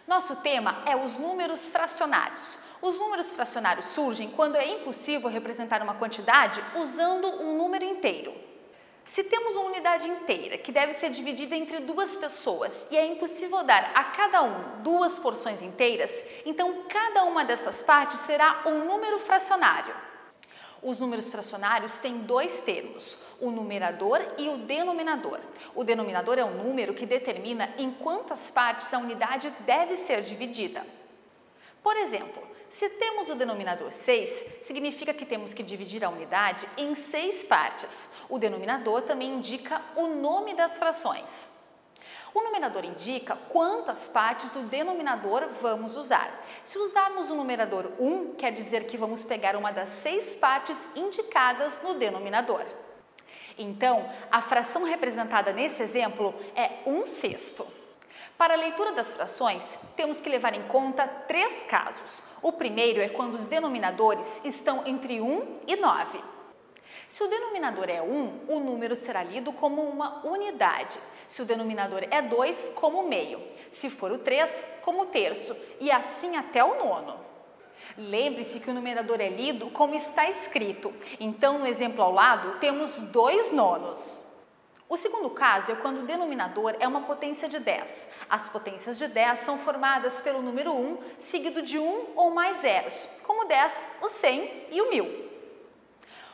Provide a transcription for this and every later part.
Nosso tema é os números fracionários. Os números fracionários surgem quando é impossível representar uma quantidade usando um número inteiro. Se temos uma unidade inteira que deve ser dividida entre duas pessoas e é impossível dar a cada um duas porções inteiras, então cada uma dessas partes será um número fracionário. Os números fracionários têm dois termos, o numerador e o denominador. O denominador é um número que determina em quantas partes a unidade deve ser dividida. Por exemplo, se temos o denominador 6, significa que temos que dividir a unidade em 6 partes. O denominador também indica o nome das frações. O numerador indica quantas partes do denominador vamos usar. Se usarmos o numerador 1, quer dizer que vamos pegar uma das 6 partes indicadas no denominador. Então, a fração representada nesse exemplo é 1/6. Para a leitura das frações, temos que levar em conta 3 casos. O primeiro é quando os denominadores estão entre 1 e 9. Se o denominador é 1, o número será lido como uma unidade. Se o denominador é 2, como meio. Se for o 3, como terço. E assim até o nono. Lembre-se que o numerador é lido como está escrito. Então, no exemplo ao lado, temos 2 nonos. O segundo caso é quando o denominador é uma potência de 10. As potências de 10 são formadas pelo número 1, seguido de 1 ou mais zeros, como o 10, o 100 e o 1000.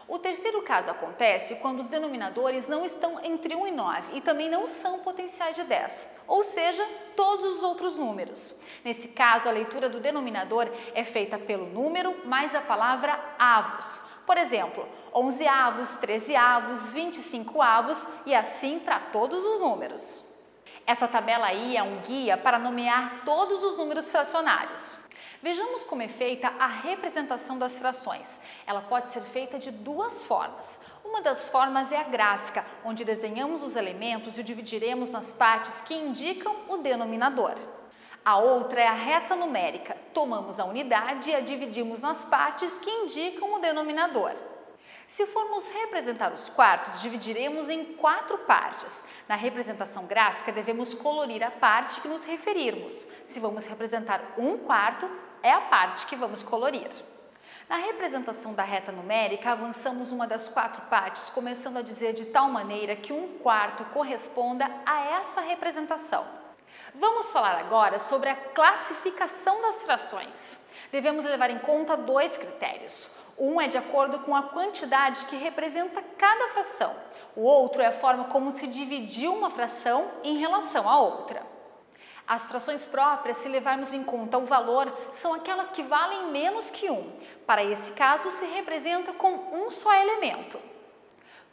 O terceiro caso acontece quando os denominadores não estão entre 1 e 9 e também não são potenciais de 10, ou seja, todos os outros números. Nesse caso, a leitura do denominador é feita pelo número mais a palavra avos. Por exemplo, 11 avos, 13 avos, 25 avos e assim para todos os números. Essa tabela aí é um guia para nomear todos os números fracionários. Vejamos como é feita a representação das frações. Ela pode ser feita de 2 formas. Uma das formas é a gráfica, onde desenhamos os elementos e o dividiremos nas partes que indicam o denominador. A outra é a reta numérica. Tomamos a unidade e a dividimos nas partes que indicam o denominador. Se formos representar os quartos, dividiremos em 4 partes. Na representação gráfica, devemos colorir a parte que nos referirmos. Se vamos representar 1/4, é a parte que vamos colorir. Na representação da reta numérica, avançamos uma das 4 partes, começando a dizer de tal maneira que 1/4 corresponda a essa representação. Vamos falar agora sobre a classificação das frações. Devemos levar em conta 2 critérios. Um é de acordo com a quantidade que representa cada fração. O outro é a forma como se dividiu uma fração em relação à outra. As frações próprias, se levarmos em conta o valor, são aquelas que valem menos que 1. Para esse caso, se representa com um só elemento.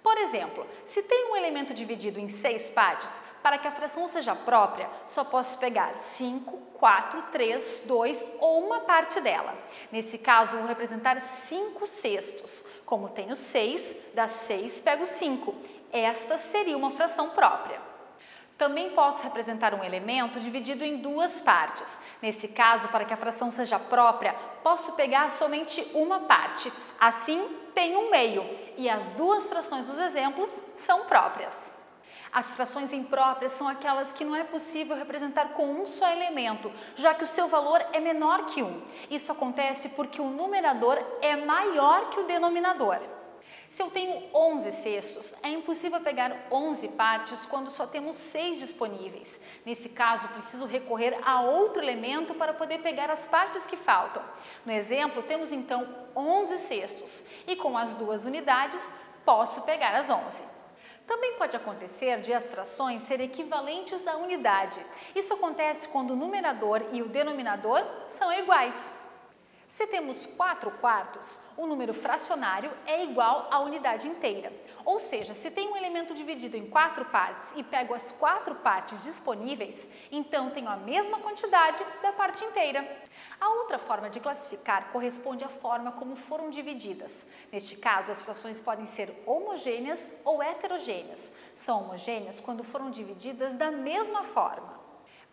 Por exemplo, se tem um elemento dividido em 6 partes, para que a fração seja própria, só posso pegar 5, 4, 3, 2 ou uma parte dela. Nesse caso, vou representar 5/6. Como tenho 6, das 6 pego 5. Esta seria uma fração própria. Também posso representar um elemento dividido em 2 partes. Nesse caso, para que a fração seja própria, posso pegar somente uma parte. Assim, tenho um meio. E as 2 frações dos exemplos são próprias. As frações impróprias são aquelas que não é possível representar com um só elemento, já que o seu valor é menor que 1. Isso acontece porque o numerador é maior que o denominador. Se eu tenho 11/6, é impossível pegar 11 partes quando só temos 6 disponíveis. Nesse caso, preciso recorrer a outro elemento para poder pegar as partes que faltam. No exemplo, temos então 11/6 e com as 2 unidades, posso pegar as 11. Também pode acontecer de as frações serem equivalentes à unidade. Isso acontece quando o numerador e o denominador são iguais. Se temos 4/4, o número fracionário é igual à unidade inteira. Ou seja, se tem um elemento dividido em 4 partes e pego as 4 partes disponíveis, então tenho a mesma quantidade da parte inteira. A outra forma de classificar corresponde à forma como foram divididas. Neste caso, as frações podem ser homogêneas ou heterogêneas. São homogêneas quando foram divididas da mesma forma.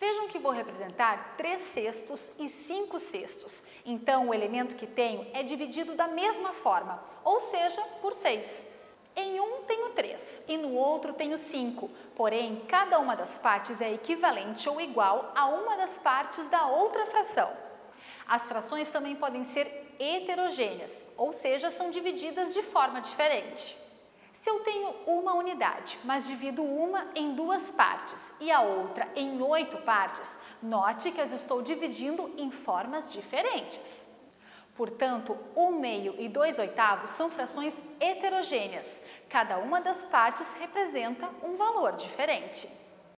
Vejam que vou representar 3/6 e 5/6. Então, o elemento que tenho é dividido da mesma forma, ou seja, por 6. Em um tenho 3 e no outro tenho 5, porém cada uma das partes é equivalente ou igual a uma das partes da outra fração. As frações também podem ser heterogêneas, ou seja, são divididas de forma diferente. Se eu tenho uma unidade, mas divido uma em 2 partes e a outra em 8 partes, note que as estou dividindo em formas diferentes. Portanto, 1/2 e 2/8 são frações heterogêneas. Cada uma das partes representa um valor diferente.